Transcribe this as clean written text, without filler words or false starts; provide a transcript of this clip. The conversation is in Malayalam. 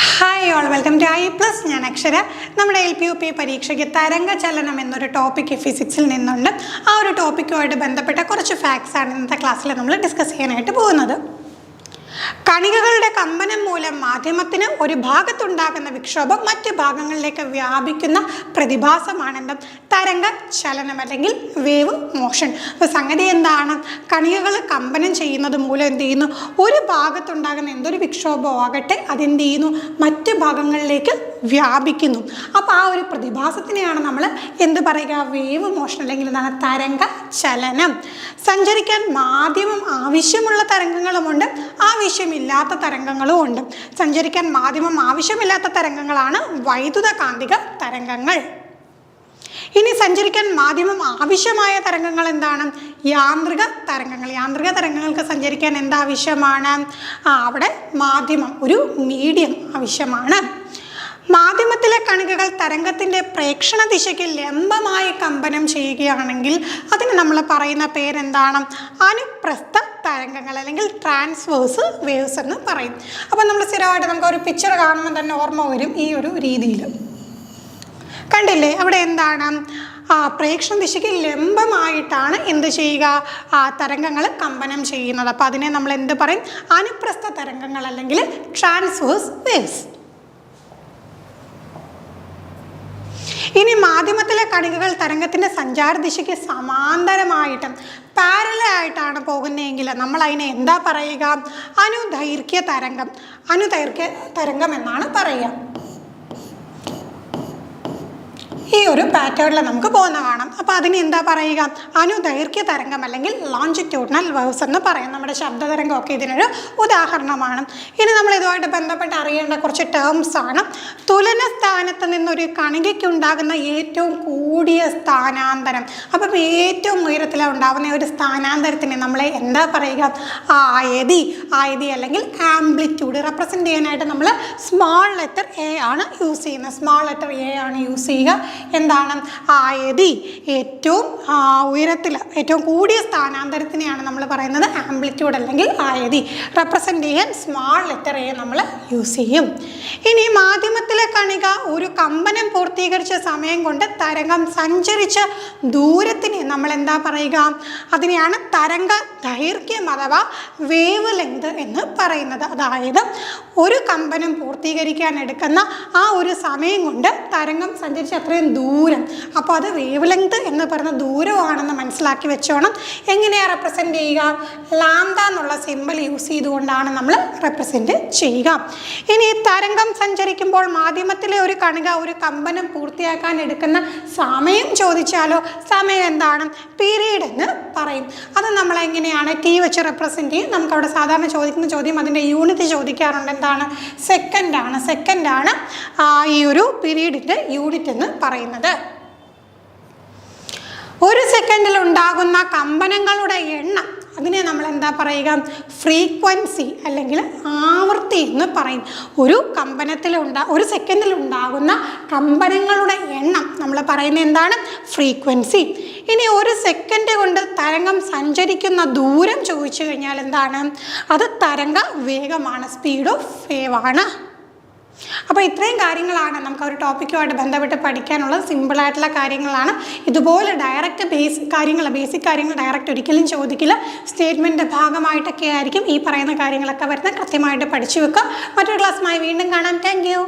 Hi all, welcome to I plus. ഞാൻ അക്ഷര. നമ്മുടെ LPUP പരീക്ഷയ്ക്ക് തരംഗചലനം എന്നൊരു ടോപ്പിക്ക് ഫിസിക്സിൽ നിന്നുണ്ട്. ആ ഒരു ടോപ്പിക്കുമായിട്ട് ബന്ധപ്പെട്ട കുറച്ച് ഫാക്ട്സാണ് ഇന്നത്തെ ക്ലാസ്സിൽ നമ്മൾ ഡിസ്കസ് ചെയ്യാനായിട്ട് പോകുന്നത്. കണികകളുടെ കമ്പനം മൂലം മാധ്യമത്തിന് ഒരു ഭാഗത്തുണ്ടാകുന്ന വിക്ഷോഭം മറ്റ് ഭാഗങ്ങളിലേക്ക് വ്യാപിക്കുന്ന പ്രതിഭാസമാണെന്നും തരംഗ ചലനം അല്ലെങ്കിൽ വേവ് മോഷൻ. അപ്പോൾ സംഗതി എന്താണ്? കണികകൾ കമ്പനം ചെയ്യുന്നത് മൂലം എന്ത് ചെയ്യുന്നു? ഒരു ഭാഗത്തുണ്ടാകുന്ന എന്തൊരു വിക്ഷോഭമോ ആകട്ടെ അതെന്ത് ചെയ്യുന്നു? മറ്റ് ഭാഗങ്ങളിലേക്ക് വ്യാപിക്കുന്നു. അപ്പോൾ ആ ഒരു പ്രതിഭാസത്തിനെയാണ് നമ്മൾ എന്ത് പറയുക? വേവ് മോഷൻ അല്ലെങ്കിൽ എന്താണ്? തരംഗ ചലനം. സഞ്ചരിക്കാൻ മാധ്യമം ആവശ്യമുള്ള തരംഗങ്ങളുമുണ്ട്, ആവശ്യമില്ലാത്ത തരംഗങ്ങളും ഉണ്ട്. സഞ്ചരിക്കാൻ മാധ്യമം ആവശ്യമില്ലാത്ത തരംഗങ്ങളാണ് വൈദ്യുത കാന്തിക തരംഗങ്ങൾ. ഇനി സഞ്ചരിക്കാൻ മാധ്യമം ആവശ്യമായ തരംഗങ്ങൾ എന്താണ്? യാന്ത്രിക തരംഗങ്ങൾ. യാന്ത്രിക തരംഗങ്ങൾക്ക് സഞ്ചരിക്കാൻ എന്താവശ്യമാണ്? അവിടെ മാധ്യമം, ഒരു മീഡിയം ആവശ്യമാണ്. മാധ്യമത്തിലെ കണികകൾ തരംഗത്തിൻ്റെ പ്രേക്ഷണ ദിശയ്ക്ക് ലംബമായി കമ്പനം ചെയ്യുകയാണെങ്കിൽ അതിന് നമ്മൾ പറയുന്ന പേരെന്താണ്? അനുപ്രസ്ഥ തരംഗങ്ങൾ അല്ലെങ്കിൽ ട്രാൻസ്വേഴ്സ് വേവ്സ് എന്ന് പറയും. അപ്പം നമ്മൾ സ്ഥിരമായിട്ട് നമുക്ക് ഒരു പിക്ചർ കാണുമ്പോൾ തന്നെ ഓർമ്മ വരും ഈ ഒരു രീതിയിൽ. കണ്ടില്ലേ? അവിടെ എന്താണ്? പ്രേക്ഷണ ദിശയ്ക്ക് ലംബമായിട്ടാണ് എന്ത് ചെയ്യുക? തരംഗങ്ങൾ കമ്പനം ചെയ്യുന്നത്. അപ്പോൾ അതിനെ നമ്മൾ എന്ത് പറയും? അനുപ്രസ്ഥ തരംഗങ്ങൾ അല്ലെങ്കിൽ ട്രാൻസ്വേഴ്സ് വേവ്സ്. ഇനി മാധ്യമത്തിലെ കണികകൾ തരംഗത്തിൻ്റെ സഞ്ചാര ദിശയ്ക്ക് സമാന്തരമായിട്ടും പാരലായിട്ടാണ് പോകുന്നതെങ്കിൽ നമ്മൾ അതിനെ എന്താ പറയുക? അനുദൈർഘ്യ തരംഗം. അനുദൈർഘ്യ തരംഗം എന്നാണ് പറയുക. ഈ ഒരു പാറ്റേണിൽ നമുക്ക് പോകുന്ന കാണാം. അപ്പോൾ അതിന് എന്താ പറയുക? അനുദൈർഘ്യ തരംഗം അല്ലെങ്കിൽ ലോഞ്ചിറ്റ്യൂഡിനൽ വേവ്സ് എന്ന് പറയും. നമ്മുടെ ശബ്ദതരംഗമൊക്കെ ഇതിനൊരു ഉദാഹരണമാണ്. ഇനി നമ്മൾ ഇതുമായിട്ട് ബന്ധപ്പെട്ട് അറിയേണ്ട കുറച്ച് ടേംസ് ആണ്. തുലന സ്ഥാനത്ത് നിന്നൊരു കണികയ്ക്കുണ്ടാകുന്ന ഏറ്റവും കൂടിയ സ്ഥാനാന്തരം. അപ്പം ഏറ്റവും ഉയരത്തിലുണ്ടാകുന്ന ഒരു സ്ഥാനാന്തരത്തിന് നമ്മളെ എന്താ പറയുക? ആയതി അല്ലെങ്കിൽ ആംപ്ലിറ്റ്യൂഡ്. റെപ്രസെൻറ്റ് ചെയ്യാനായിട്ട് നമ്മൾ സ്മോൾ ലെറ്റർ എ ആണ് യൂസ് ചെയ്യുന്നത്. സ്മോൾ ലെറ്റർ എ ആണ് യൂസ് ചെയ്യുക. എന്താണ്? ആയതി. ഏറ്റവും ഉയരത്തിൽ ഏറ്റവും കൂടിയ സ്ഥാനാന്തരത്തിനെയാണ് നമ്മൾ പറയുന്നത് ആംപ്ലിറ്റ്യൂഡ് അല്ലെങ്കിൽ ആയതി. റെപ്രസെൻറ്റ് ചെയ്യാൻ സ്മോൾ ലെറ്റർ എ നമ്മൾ യൂസ് ചെയ്യും. ഇനി മാധ്യമത്തിലെ കണിക ഒരു കമ്പനം പൂർത്തീകരിച്ച സമയം കൊണ്ട് തരംഗം സഞ്ചരിച്ച ദൂരത്തിനെ നമ്മൾ എന്താ പറയുക? അതിനെയാണ് തരംഗ ദൈർഘ്യം അഥവാ വേവ് ലെങ്ത് എന്ന് പറയുന്നത്. അതായത് ഒരു കമ്പനം പൂർത്തീകരിക്കാൻ എടുക്കുന്ന ആ ഒരു സമയം കൊണ്ട് തരംഗം സഞ്ചരിച്ച അത്രയും ദൂരം. അപ്പോൾ അത് വേവ് ലെങ്ത് എന്ന് പറയുന്ന ദൂരമാണെന്ന് മനസ്സിലാക്കി വെച്ചോണം. എങ്ങനെയാണ് റെപ്രസെൻറ്റ് ചെയ്യുക? ലാംഡ എന്നുള്ള സിമ്പിൾ യൂസ് ചെയ്തുകൊണ്ടാണ് നമ്മൾ റെപ്രസെൻറ്റ് ചെയ്യുക. ഇനി തരംഗം സഞ്ചരിക്കുമ്പോൾ മാധ്യമത്തിലെ ഒരു കണിക ഒരു കമ്പനം പൂർത്തിയാക്കാൻ എടുക്കുന്ന സമയം ചോദിച്ചാലോ? സമയം എന്താണ്? പീരീഡ് എന്ന് പറയും. അത് നമ്മൾ എങ്ങനെയാണ് ടി വെച്ച് റെപ്രസെൻറ്റ് ചെയ്യും? നമുക്കവിടെ സാധാരണ ചോദിക്കുന്ന ചോദ്യം അതിൻ്റെ യൂണിറ്റ് ചോദിക്കാറുണ്ട്. എന്താണ്? സെക്കൻഡാണ്. സെക്കൻഡാണ് ഈ ഒരു പീരീഡിൻ്റെ യൂണിറ്റ് എന്ന് പറയുന്നത്. ഒരു സെക്കൻഡിൽ ഉണ്ടാകുന്ന കമ്പനങ്ങളുടെ എണ്ണം അതിനെ നമ്മൾ എന്താ പറയുക? ഫ്രീക്വൻസി അല്ലെങ്കിൽ ആവൃത്തി എന്ന് പറയും. ഒരു സെക്കൻഡിൽ ഉണ്ടാകുന്ന കമ്പനങ്ങളുടെ എണ്ണം നമ്മൾ പറയുന്നത് എന്താണ്? ഫ്രീക്വൻസി. ഇനി ഒരു സെക്കൻഡ് കൊണ്ട് തരംഗം സഞ്ചരിക്കുന്ന ദൂരം ചോദിച്ചു കഴിഞ്ഞാൽ എന്താണ്? അത് തരംഗ വേഗമാണ്, സ്പീഡ് ഓഫ് വേവ് ആണ്. അപ്പോൾ ഇത്രയും കാര്യങ്ങളാണ് നമുക്ക് ഒരു ടോപ്പിക്കുമായിട്ട് ബന്ധപ്പെട്ട് പഠിക്കാനുള്ളത്. സിമ്പിളായിട്ടുള്ള കാര്യങ്ങളാണ്. ഇതുപോലെ ഡയറക്റ്റ് ബേസിക് കാര്യങ്ങൾ ഡയറക്റ്റ് ഒരിക്കലും ചോദിക്കില്ല. സ്റ്റേറ്റ്മെൻറ്റിൻ്റെ ഭാഗമായിട്ടൊക്കെ ആയിരിക്കും ഈ പറയുന്ന കാര്യങ്ങളൊക്കെ വരുന്നത്. കൃത്യമായിട്ട് പഠിച്ചു വെക്കുക. മറ്റൊരു ക്ലാസ്സുമായി വീണ്ടും കാണാം. Thank you.